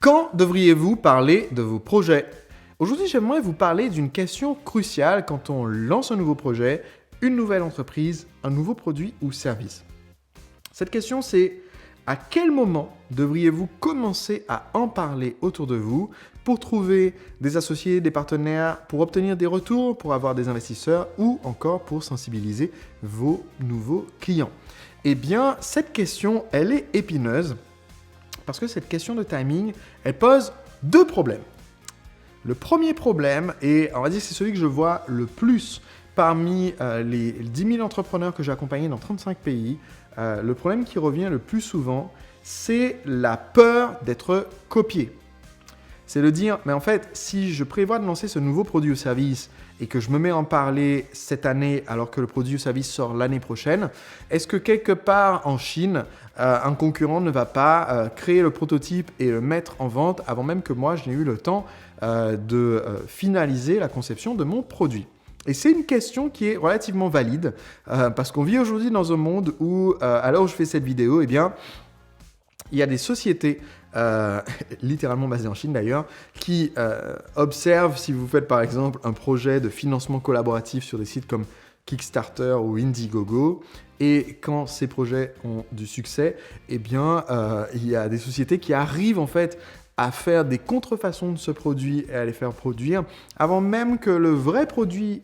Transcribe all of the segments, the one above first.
Quand devriez-vous parler de vos projets? Aujourd'hui, j'aimerais vous parler d'une question cruciale quand on lance un nouveau projet, une nouvelle entreprise, un nouveau produit ou service. Cette question, c'est à quel moment devriez-vous commencer à en parler autour de vous pour trouver des associés, des partenaires, pour obtenir des retours, pour avoir des investisseurs ou encore pour sensibiliser vos nouveaux clients? Eh bien, cette question, elle est épineuse parce que cette question de timing, elle pose deux problèmes. Le premier problème, et on va dire que c'est celui que je vois le plus parmi les 10 000 entrepreneurs que j'ai accompagnés dans 35 pays, le problème qui revient le plus souvent, c'est la peur d'être copié. C'est de dire, mais en fait, si je prévois de lancer ce nouveau produit ou service et que je me mets à en parler cette année alors que le produit ou service sort l'année prochaine, est-ce que quelque part en Chine, un concurrent ne va pas créer le prototype et le mettre en vente avant même que moi je n'ai eu le temps de finaliser la conception de mon produit? Et c'est une question qui est relativement valide parce qu'on vit aujourd'hui dans un monde où, à l'heure où je fais cette vidéo, eh bien, il y a des sociétés, littéralement basées en Chine d'ailleurs, qui observent si vous faites par exemple un projet de financement collaboratif sur des sites comme Kickstarter ou Indiegogo, et quand ces projets ont du succès, eh bien, il y a des sociétés qui arrivent en fait à faire des contrefaçons de ce produit et à les faire produire avant même que le vrai produit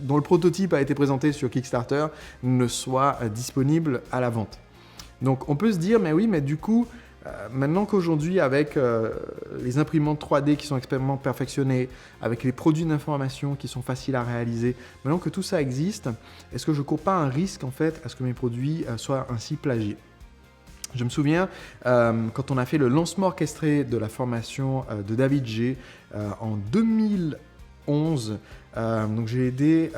dont le prototype a été présenté sur Kickstarter ne soit disponible à la vente. Donc on peut se dire, mais oui, mais du coup, maintenant qu'aujourd'hui, avec les imprimantes 3D qui sont extrêmement perfectionnées, avec les produits d'information qui sont faciles à réaliser, maintenant que tout ça existe, est-ce que je ne cours pas un risque en fait à ce que mes produits soient ainsi plagiés? Je me souviens, quand on a fait le lancement orchestré de la formation de David G en 2011, donc j'ai aidé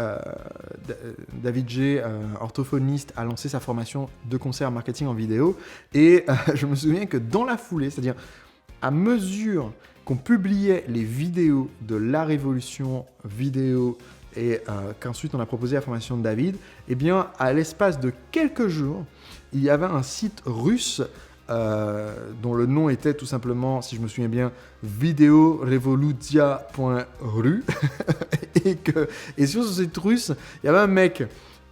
David G, orthophoniste, à lancer sa formation de concert marketing en vidéo. Et je me souviens que dans la foulée, c'est-à-dire à mesure qu'on publiait les vidéos de la révolution vidéo et qu'ensuite on a proposé la formation de David, eh bien, à l'espace de quelques jours, il y avait un site russe dont le nom était tout simplement, si je me souviens bien, videorevolutia.ru et sur ce site russe, il y avait un mec,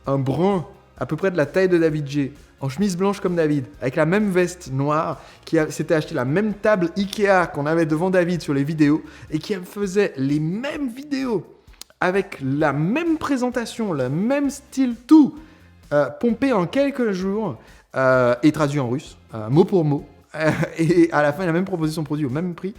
un brun, à peu près de la taille de David G, en chemise blanche comme David, avec la même veste noire, qui s'était acheté la même table Ikea qu'on avait devant David sur les vidéos et qui faisait les mêmes vidéos avec la même présentation, le même style, tout pompé en quelques jours et traduit en russe, mot pour mot. Et à la fin, il a même proposé son produit au même prix.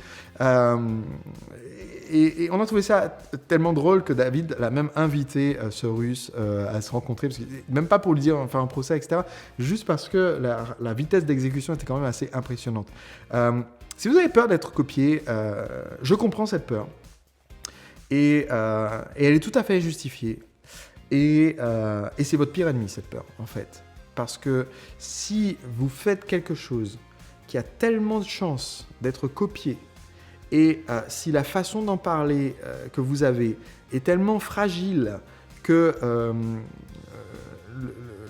Et on a trouvé ça tellement drôle que David l'a même invité, ce russe, à se rencontrer, parce que, même pas pour lui dire, faire un procès, etc., juste parce que la vitesse d'exécution était quand même assez impressionnante. Si vous avez peur d'être copié, je comprends cette peur. Et elle est tout à fait justifiée. Et c'est votre pire ennemi, cette peur, en fait. Parce que si vous faites quelque chose qui a tellement de chances d'être copié, et si la façon d'en parler que vous avez est tellement fragile que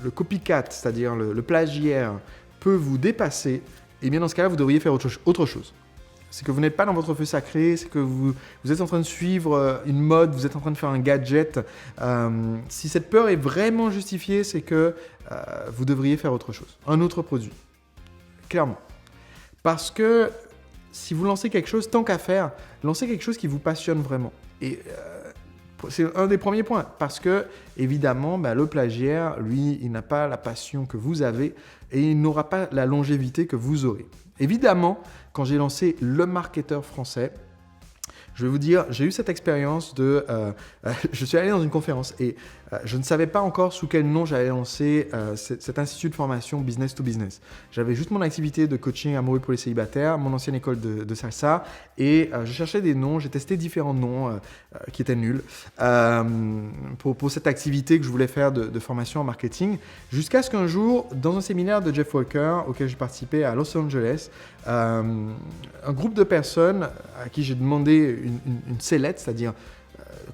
le copycat, c'est-à-dire le plagiaire, peut vous dépasser, et bien dans ce cas-là, vous devriez faire autre chose. C'est que vous n'êtes pas dans votre feu sacré, c'est que vous êtes en train de suivre une mode, vous êtes en train de faire un gadget. Si cette peur est vraiment justifiée, c'est que vous devriez faire autre chose, un autre produit, clairement. Parce que si vous lancez quelque chose, tant qu'à faire, lancez quelque chose qui vous passionne vraiment. Et c'est un des premiers points, parce que évidemment, le plagiaire, lui, il n'a pas la passion que vous avez et il n'aura pas la longévité que vous aurez. Évidemment, quand j'ai lancé Le Marketeur Français, je vais vous dire, j'ai eu cette expérience de... je suis allé dans une conférence et je ne savais pas encore sous quel nom j'allais lancer cet institut de formation business to business. J'avais juste mon activité de coaching amoureux pour les célibataires, mon ancienne école de salsa et je cherchais des noms, j'ai testé différents noms qui étaient nuls pour cette activité que je voulais faire de formation en marketing jusqu'à ce qu'un jour, dans un séminaire de Jeff Walker auquel j'ai participé à Los Angeles, un groupe de personnes à qui j'ai demandé une sellette, c'est-à-dire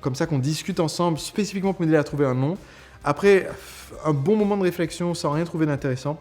comme ça qu'on discute ensemble spécifiquement pour m'aider à trouver un nom. Après un bon moment de réflexion sans rien trouver d'intéressant,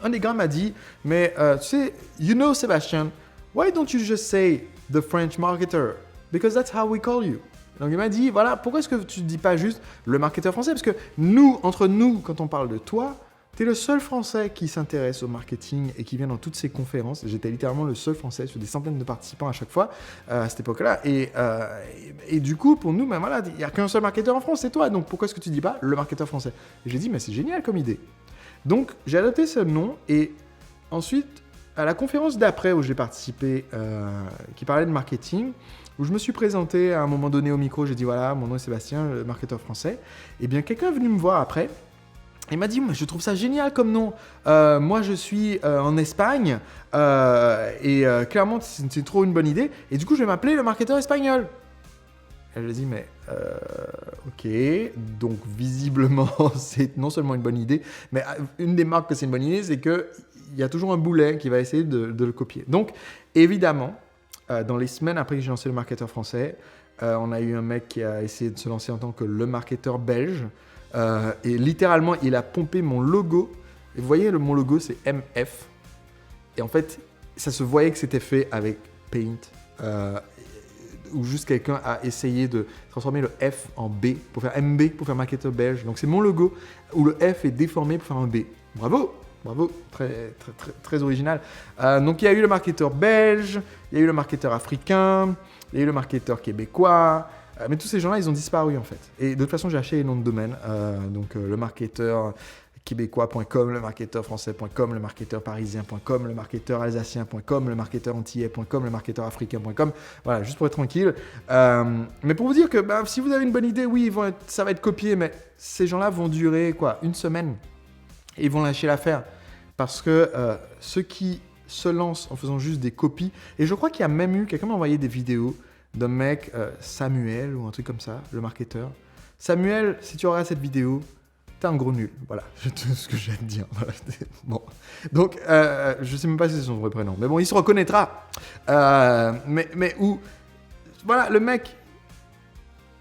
un des gars m'a dit « Mais tu sais, you know Sébastien, Why don't you just say the French marketer? Because that's how we call you. Donc il m'a dit, voilà, pourquoi est-ce que tu ne dis pas juste le marketeur français? Parce que nous, entre nous, quand on parle de toi, tu es le seul Français qui s'intéresse au marketing et qui vient dans toutes ces conférences. J'étais littéralement le seul Français sur des centaines de participants à chaque fois à cette époque-là. Et du coup, pour nous, ben voilà, il n'y a qu'un seul marketeur en France, c'est toi. Donc pourquoi est-ce que tu ne dis pas le marketeur français? Et j'ai dit, mais c'est génial comme idée. Donc j'ai adopté ce nom et ensuite, à la conférence d'après où j'ai participé, qui parlait de marketing, où je me suis présenté à un moment donné au micro, j'ai dit voilà, mon nom est Sébastien, le marketeur français. Et bien quelqu'un est venu me voir après. Il m'a dit, je trouve ça génial comme nom. Moi, je suis en Espagne et clairement, c'est trop une bonne idée. Et du coup, je vais m'appeler le marketeur espagnol. Et je lui ai dit, mais ok, donc visiblement, c'est non seulement une bonne idée, mais une des marques que c'est une bonne idée, c'est qu'il y a toujours un boulet qui va essayer de le copier. Donc, évidemment, dans les semaines après que j'ai lancé le marketeur français, on a eu un mec qui a essayé de se lancer en tant que le marketeur belge. Et littéralement, il a pompé mon logo. Et vous voyez, mon logo, c'est MF. Et en fait, ça se voyait que c'était fait avec Paint. Ou juste quelqu'un a essayé de transformer le F en B pour faire MB, pour faire marketeur belge. Donc c'est mon logo où le F est déformé pour faire un B. Bravo, bravo, très original. Donc il y a eu le marketeur belge, il y a eu le marketeur africain, il y a eu le marketeur québécois. Mais tous ces gens-là, ils ont disparu en fait. Et de toute façon, j'ai acheté les noms de domaine. Donc le marketeur québécois.com, le marketeur français.com, le marketeur parisien.com, le marketeur alsacien.com, le marketeur antillais.com, le marketeur africain.com. Voilà, juste pour être tranquille. Mais pour vous dire que si vous avez une bonne idée, oui, ça va être copié, mais ces gens-là vont durer une semaine. Et ils vont lâcher l'affaire. Parce que ceux qui se lancent en faisant juste des copies, et je crois qu'il y a même eu, quelqu'un m'a envoyé des vidéos d'un mec, Samuel ou un truc comme ça, le marketeur. Samuel, si tu regardes cette vidéo, t'es un gros nul. Voilà, c'est tout ce que j'ai à te dire. Voilà. Bon. Donc, je sais même pas si c'est son vrai prénom. Mais bon, il se reconnaîtra. Mais où... Voilà, le mec,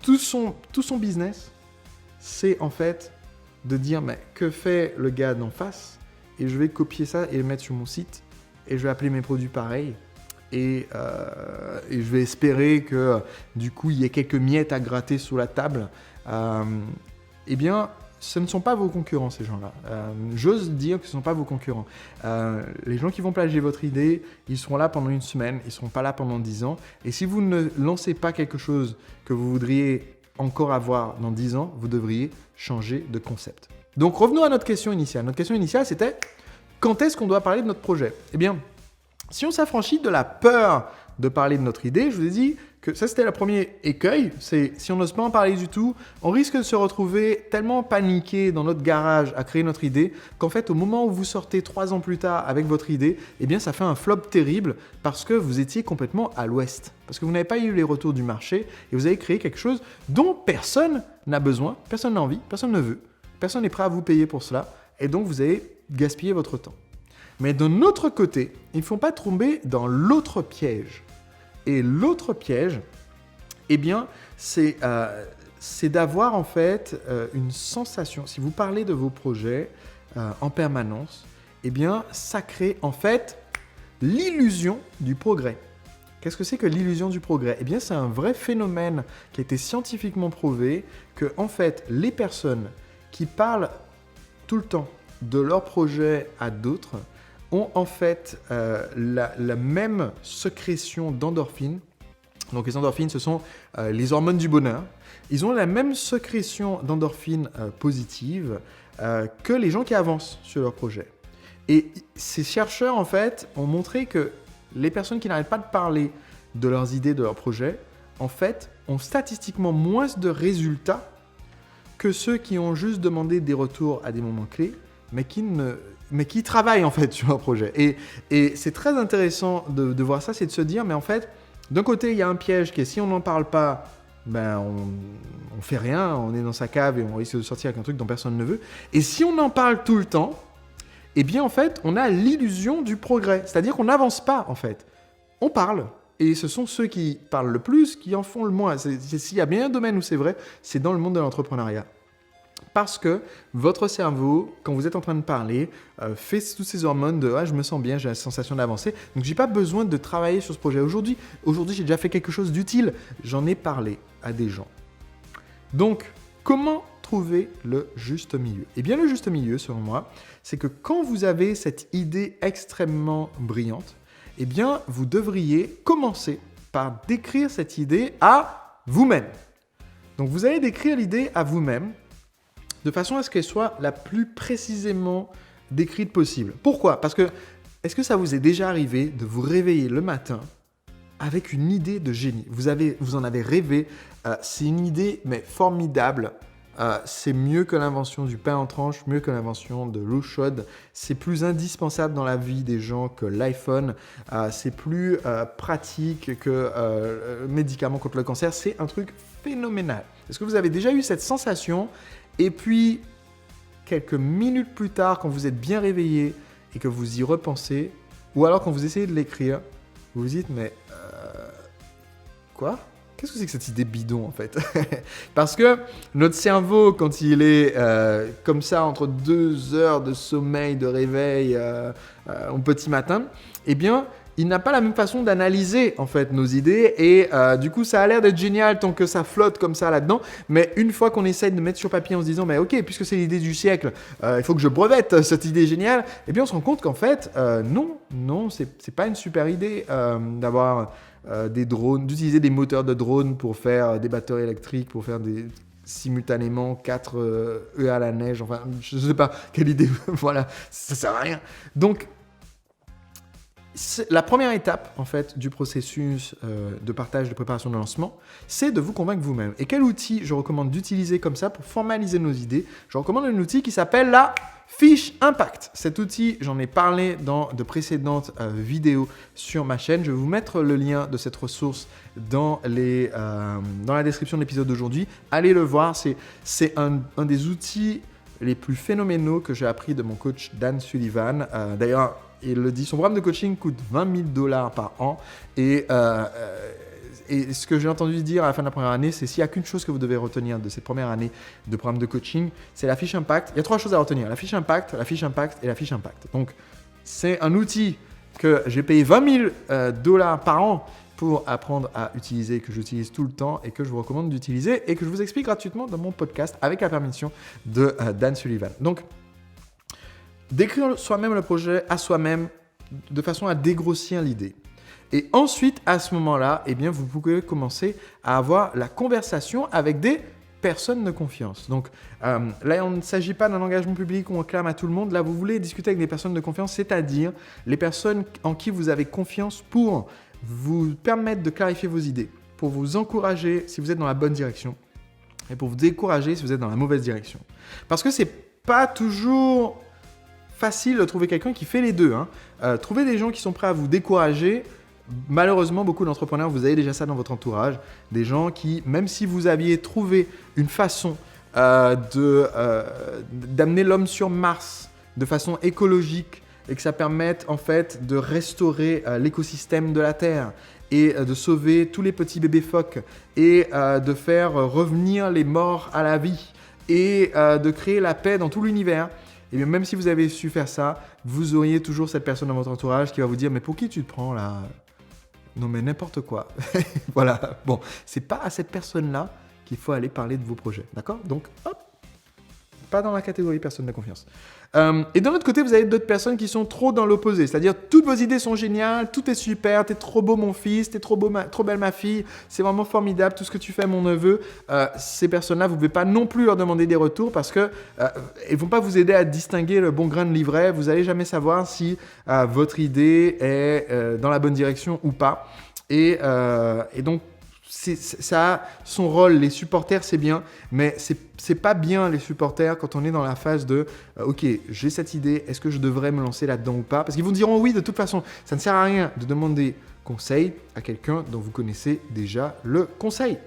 tout son business, c'est en fait de dire, mais que fait le gars d'en face? Et je vais copier ça et le mettre sur mon site. Et je vais appeler mes produits pareils. Et je vais espérer que du coup il y ait quelques miettes à gratter sous la table. Eh bien, ce ne sont pas vos concurrents, ces gens-là. J'ose dire que ce ne sont pas vos concurrents. Les gens qui vont plagier votre idée, ils seront là pendant une semaine, ils ne seront pas là pendant 10 ans. Et si vous ne lancez pas quelque chose que vous voudriez encore avoir dans 10 ans, vous devriez changer de concept. Donc revenons à notre question initiale. Notre question initiale, c'était quand est-ce qu'on doit parler de notre projet? Eh bien, si on s'affranchit de la peur de parler de notre idée, je vous ai dit que ça c'était le premier écueil, c'est si on n'ose pas en parler du tout, on risque de se retrouver tellement paniqué dans notre garage à créer notre idée qu'en fait au moment où vous sortez 3 ans plus tard avec votre idée, eh bien ça fait un flop terrible parce que vous étiez complètement à l'ouest, parce que vous n'avez pas eu les retours du marché et vous avez créé quelque chose dont personne n'a besoin, personne n'a envie, personne ne veut, personne n'est prêt à vous payer pour cela et donc vous avez gaspillé votre temps. Mais d'un autre côté, il ne faut pas tomber dans l'autre piège. Et l'autre piège, eh bien, c'est d'avoir en fait une sensation. Si vous parlez de vos projets en permanence, eh bien, ça crée en fait l'illusion du progrès. Qu'est-ce que c'est que l'illusion du progrès? Eh bien, c'est un vrai phénomène qui a été scientifiquement prouvé que en fait, les personnes qui parlent tout le temps de leur projet à d'autres ont en fait la même sécrétion d'endorphines. Donc les endorphines, ce sont les hormones du bonheur. Ils ont la même sécrétion d'endorphines positives que les gens qui avancent sur leur projet. Et ces chercheurs, en fait, ont montré que les personnes qui n'arrêtent pas de parler de leurs idées, de leurs projets, en fait, ont statistiquement moins de résultats que ceux qui ont juste demandé des retours à des moments clés, mais qui travaillent en fait sur leur projet. Et c'est très intéressant de voir ça, c'est de se dire, mais en fait, d'un côté, il y a un piège qui est si on n'en parle pas, ben on fait rien, on est dans sa cave et on risque de sortir avec un truc dont personne ne veut. Et si on en parle tout le temps, eh bien en fait, on a l'illusion du progrès. C'est-à-dire qu'on n'avance pas en fait. On parle. Et ce sont ceux qui parlent le plus qui en font le moins. S'il y a bien un domaine où c'est vrai, c'est dans le monde de l'entrepreneuriat. Parce que votre cerveau, quand vous êtes en train de parler, fait toutes ces hormones de « ah, je me sens bien, j'ai la sensation d'avancer ». Donc, je n'ai pas besoin de travailler sur ce projet aujourd'hui. Aujourd'hui, j'ai déjà fait quelque chose d'utile. J'en ai parlé à des gens. Donc, comment trouver le juste milieu? Eh bien, le juste milieu, selon moi, c'est que quand vous avez cette idée extrêmement brillante, eh bien, vous devriez commencer par décrire cette idée à vous-même. Donc, vous allez décrire l'idée à vous-même de façon à ce qu'elle soit la plus précisément décrite possible. Pourquoi? Parce que, est-ce que ça vous est déjà arrivé de vous réveiller le matin avec une idée de génie? Vous en avez rêvé, c'est une idée mais formidable. C'est mieux que l'invention du pain en tranches, mieux que l'invention de l'eau chaude. C'est plus indispensable dans la vie des gens que l'iPhone. C'est plus pratique que le médicament contre le cancer. C'est un truc phénoménal. Est-ce que vous avez déjà eu cette sensation? Et puis, quelques minutes plus tard, quand vous êtes bien réveillé et que vous y repensez, ou alors quand vous essayez de l'écrire, vous vous dites, mais quoi? Qu'est-ce que c'est que cette idée bidon en fait? Parce que notre cerveau, quand il est comme ça, entre 2 heures de sommeil, de réveil au petit matin, eh bien, il n'a pas la même façon d'analyser en fait nos idées et du coup ça a l'air d'être génial tant que ça flotte comme ça là-dedans, mais une fois qu'on essaye de mettre sur papier en se disant mais ok, puisque c'est l'idée du siècle, il faut que je brevette cette idée géniale, eh bien on se rend compte qu'en fait non, c'est pas une super idée d'avoir des drones, d'utiliser des moteurs de drones pour faire des bateaux électriques, pour faire simultanément 4 œufs à la neige, enfin je sais pas quelle idée, voilà, ça sert à rien. Donc la première étape en fait du processus de partage de préparation de lancement, c'est de vous convaincre vous-même. Et quel outil je recommande d'utiliser comme ça pour formaliser nos idées? Je recommande un outil qui s'appelle la fiche impact. Cet outil, j'en ai parlé dans de précédentes vidéos sur ma chaîne. Je vais vous mettre le lien de cette ressource dans la description de l'épisode d'aujourd'hui. Allez le voir, c'est un des outils les plus phénoménaux que j'ai appris de mon coach Dan Sullivan. D'ailleurs, il le dit, son programme de coaching coûte $20,000 par an. Et ce que j'ai entendu dire à la fin de la première année, c'est s'il n'y a qu'une chose que vous devez retenir de cette première année de programme de coaching, c'est la fiche impact. Il y a 3 choses à retenir, la fiche impact, la fiche impact et la fiche impact. Donc, c'est un outil que j'ai payé $20,000 par an pour apprendre à utiliser, que j'utilise tout le temps et que je vous recommande d'utiliser et que je vous explique gratuitement dans mon podcast avec la permission de Dan Sullivan. Donc, décrire soi-même le projet à soi-même de façon à dégrossir l'idée. Et ensuite, à ce moment-là, eh bien, vous pouvez commencer à avoir la conversation avec des personnes de confiance. Donc là, on ne s'agit pas d'un engagement public où on clame à tout le monde. Là, vous voulez discuter avec des personnes de confiance, c'est-à-dire les personnes en qui vous avez confiance pour vous permettre de clarifier vos idées, pour vous encourager si vous êtes dans la bonne direction et pour vous décourager si vous êtes dans la mauvaise direction. Parce que c'est pas toujours facile de trouver quelqu'un qui fait les deux. Trouver des gens qui sont prêts à vous décourager. Malheureusement, beaucoup d'entrepreneurs, vous avez déjà ça dans votre entourage. Des gens qui, même si vous aviez trouvé une façon d'amener l'homme sur Mars de façon écologique et que ça permette en fait de restaurer l'écosystème de la Terre et de sauver tous les petits bébés phoques et de faire revenir les morts à la vie et de créer la paix dans tout l'univers. Et bien même si vous avez su faire ça, vous auriez toujours cette personne dans votre entourage qui va vous dire « Mais pour qui tu te prends là ? Non mais n'importe quoi. » Voilà. Bon, c'est pas à cette personne-là qu'il faut aller parler de vos projets. D'accord ? Donc, hop, pas dans la catégorie personne de confiance. Et d'un autre côté, vous avez d'autres personnes qui sont trop dans l'opposé. C'est-à-dire, toutes vos idées sont géniales, tout est super, t'es trop beau mon fils, t'es trop belle ma fille, c'est vraiment formidable, tout ce que tu fais mon neveu. Ces personnes-là, vous ne pouvez pas non plus leur demander des retours parce qu'elles ne vont pas vous aider à distinguer le bon grain de l'ivraie. Vous n'allez jamais savoir si votre idée est dans la bonne direction ou pas. Et donc, ça a son rôle, les supporters c'est bien, mais c'est pas bien les supporters quand on est dans la phase de ok, j'ai cette idée, est-ce que je devrais me lancer là-dedans ou pas? Parce qu'ils vous diront oui de toute façon, ça ne sert à rien de demander conseil à quelqu'un dont vous connaissez déjà le conseil.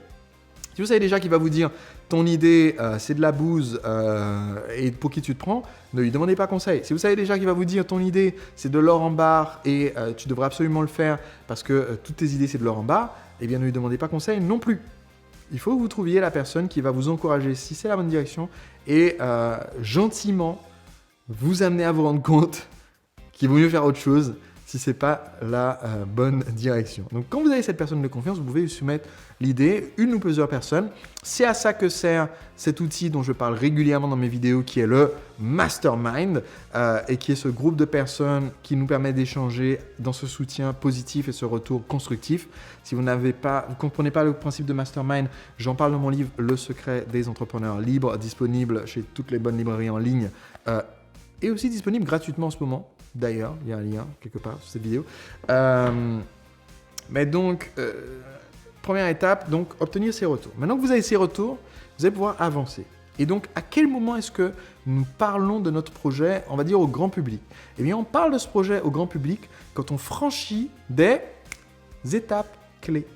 Si vous savez déjà qu'il va vous dire ton idée c'est de la bouse et pour qui tu te prends, ne lui demandez pas conseil. Si vous savez déjà qu'il va vous dire ton idée c'est de l'or en barre et tu devrais absolument le faire parce que toutes tes idées c'est de l'or en barre, eh bien ne lui demandez pas conseil non plus. Il faut que vous trouviez la personne qui va vous encourager si c'est la bonne direction et gentiment vous amener à vous rendre compte qu'il vaut mieux faire autre chose si ce n'est pas la bonne direction. Donc quand vous avez cette personne de confiance, vous pouvez lui soumettre l'idée, une ou plusieurs personnes. C'est à ça que sert cet outil dont je parle régulièrement dans mes vidéos, qui est le Mastermind, et qui est ce groupe de personnes qui nous permet d'échanger dans ce soutien positif et ce retour constructif. Si vous ne comprenez pas le principe de Mastermind, j'en parle dans mon livre Le secret des entrepreneurs libres, disponible chez toutes les bonnes librairies en ligne, et aussi disponible gratuitement en ce moment. D'ailleurs, il y a un lien quelque part sur cette vidéo. Mais donc, première étape, donc obtenir ces retours. Maintenant que vous avez ces retours, vous allez pouvoir avancer. Et donc, à quel moment est-ce que nous parlons de notre projet, on va dire au grand public? Eh bien, on parle de ce projet au grand public quand on franchit des étapes clés.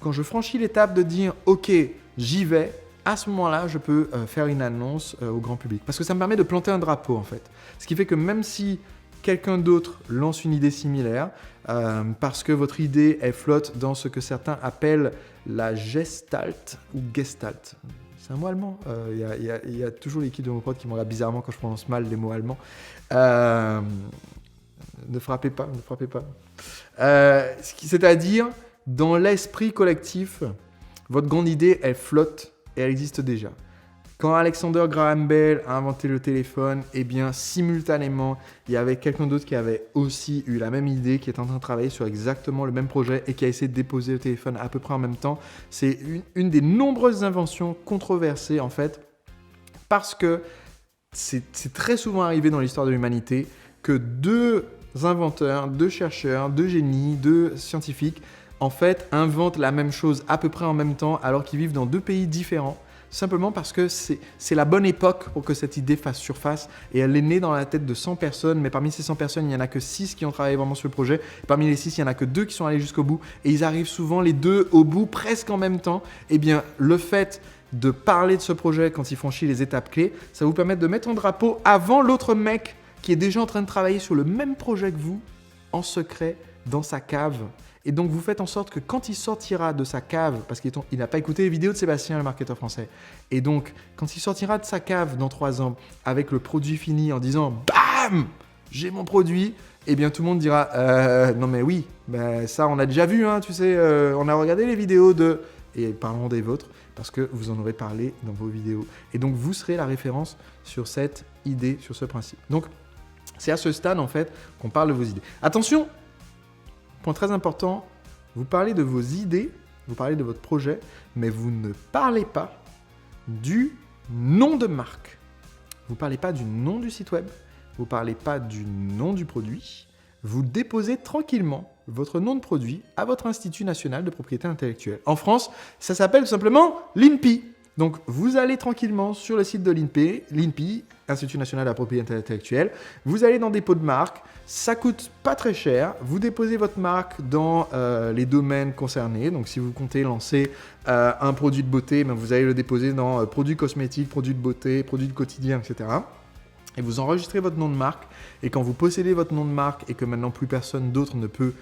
Quand je franchis l'étape de dire « Ok, j'y vais », à ce moment-là, je peux faire une annonce au grand public. Parce que ça me permet de planter un drapeau, en fait. Ce qui fait que même si quelqu'un d'autre lance une idée similaire, parce que votre idée, elle flotte dans ce que certains appellent la gestalt ou gestalt. C'est un mot allemand. Il y a toujours l'équipe de mon pote qui me regarde bizarrement quand je prononce mal les mots allemands. Ne frappez pas, ne frappez pas. C'est-à-dire, dans l'esprit collectif, votre grande idée, elle flotte. Et elle existe déjà. Quand Alexander Graham Bell a inventé le téléphone, eh bien, simultanément, il y avait quelqu'un d'autre qui avait aussi eu la même idée, qui est en train de travailler sur exactement le même projet et qui a essayé de déposer le téléphone à peu près en même temps. C'est une des nombreuses inventions controversées, en fait, parce que c'est très souvent arrivé dans l'histoire de l'humanité que deux inventeurs, deux chercheurs, deux génies, deux scientifiques en fait, inventent la même chose à peu près en même temps alors qu'ils vivent dans deux pays différents, simplement parce que c'est la bonne époque pour que cette idée fasse surface et elle est née dans la tête de 100 personnes, mais parmi ces 100 personnes, il n'y en a que 6 qui ont travaillé vraiment sur le projet. Et parmi les 6, il n'y en a que 2 qui sont allés jusqu'au bout et ils arrivent souvent les deux au bout presque en même temps. Eh bien, le fait de parler de ce projet quand il franchit les étapes clés, ça vous permet de mettre un drapeau avant l'autre mec qui est déjà en train de travailler sur le même projet que vous, en secret, dans sa cave. Et donc, vous faites en sorte que quand il sortira de sa cave, parce qu'il n'a pas écouté les vidéos de Sébastien, le marketeur français, et donc, quand il sortira de sa cave dans 3 ans, avec le produit fini, en disant « BAM ! J'ai mon produit !» eh bien, tout le monde dira « Non mais oui, ben, ça on a déjà vu, hein, tu sais, on a regardé les vidéos de... » Et parlons des vôtres, parce que vous en aurez parlé dans vos vidéos. Et donc, vous serez la référence sur cette idée, sur ce principe. Donc, c'est à ce stade, en fait, qu'on parle de vos idées. Attention, point très important, vous parlez de vos idées, vous parlez de votre projet, mais vous ne parlez pas du nom de marque. Vous ne parlez pas du nom du site web, vous ne parlez pas du nom du produit. Vous déposez tranquillement votre nom de produit à votre Institut national de propriété intellectuelle. En France, ça s'appelle tout simplement l'INPI. Donc, vous allez tranquillement sur le site de l'INPI, Institut national de la propriété intellectuelle. Vous allez dans dépôt de marque. Ça coûte pas très cher. Vous déposez votre marque dans les domaines concernés. Donc, si vous comptez lancer un produit de beauté, ben, vous allez le déposer dans produits cosmétiques, produits de beauté, produits de quotidien, etc. Et vous enregistrez votre nom de marque. Et quand vous possédez votre nom de marque et que maintenant plus personne d'autre ne peut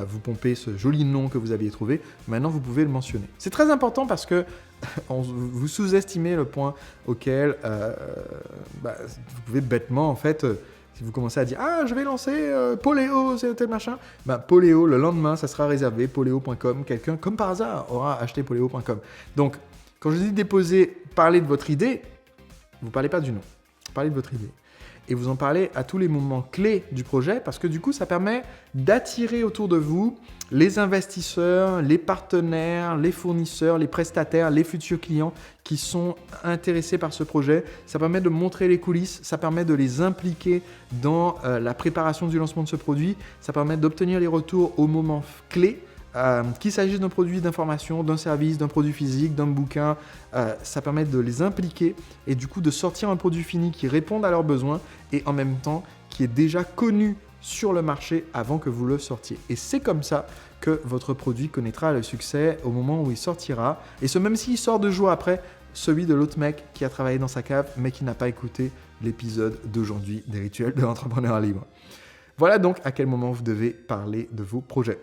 vous pomper ce joli nom que vous aviez trouvé, maintenant vous pouvez le mentionner. C'est très important parce que vous sous-estimez le point auquel vous pouvez bêtement, en fait, si vous commencez à dire « Ah, je vais lancer Poléo, c'est tel machin », Poléo, le lendemain, ça sera réservé, poléo.com, quelqu'un, comme par hasard, aura acheté poléo.com. Donc, quand je dis déposer, parler de votre idée, vous ne parlez pas du nom, vous parlez de votre idée. Et vous en parlez à tous les moments clés du projet parce que du coup, ça permet d'attirer autour de vous les investisseurs, les partenaires, les fournisseurs, les prestataires, les futurs clients qui sont intéressés par ce projet. Ça permet de montrer les coulisses, ça permet de les impliquer dans la préparation du lancement de ce produit, ça permet d'obtenir les retours au moment clé. Qu'il s'agisse d'un produit d'information, d'un service, d'un produit physique, d'un bouquin, ça permet de les impliquer et du coup de sortir un produit fini qui réponde à leurs besoins et en même temps qui est déjà connu sur le marché avant que vous le sortiez. Et c'est comme ça que votre produit connaîtra le succès au moment où il sortira. Et ce même s'il sort 2 jours après celui de l'autre mec qui a travaillé dans sa cave mais qui n'a pas écouté l'épisode d'aujourd'hui des rituels de l'entrepreneur libre. Voilà donc à quel moment vous devez parler de vos projets.